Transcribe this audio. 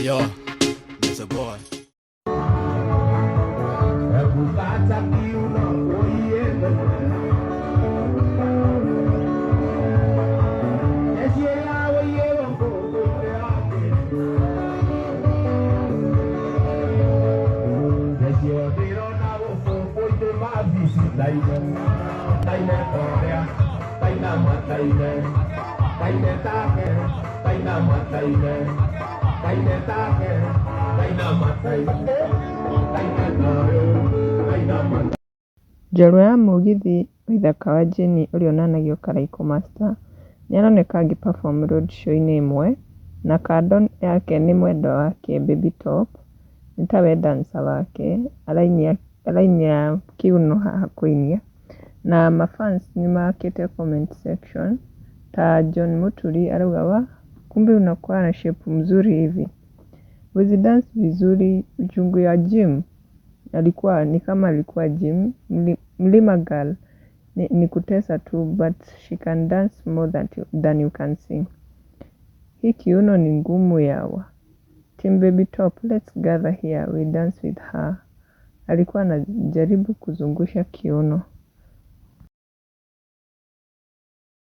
Yo, there's a boy. Njorua ya mũgithi Waithaka wa Jane ũrĩa ũnanagio Karaiko Master nĩaroneka agĩ-perform road show-inĩ ĩmwe, na kando yake nĩ mwendwa wake Baby Top, nĩ tawe dancer wake arainia kiuno haha kũinia, na mafans nĩmakĩte comment section ta John Muturi arauga kumbe unakuwa na shape mzuri hivi, wezi dance vizuri jungu ya gym. Ni kama alikuwa gym. Mlima girl ni kutesa tu, but she can dance more than you can sing. Hii kiuno ni ngumu yawa. Team Baby Top, let's gather here, we dance with her. Alikuwa anajaribu kuzungusha kiuno.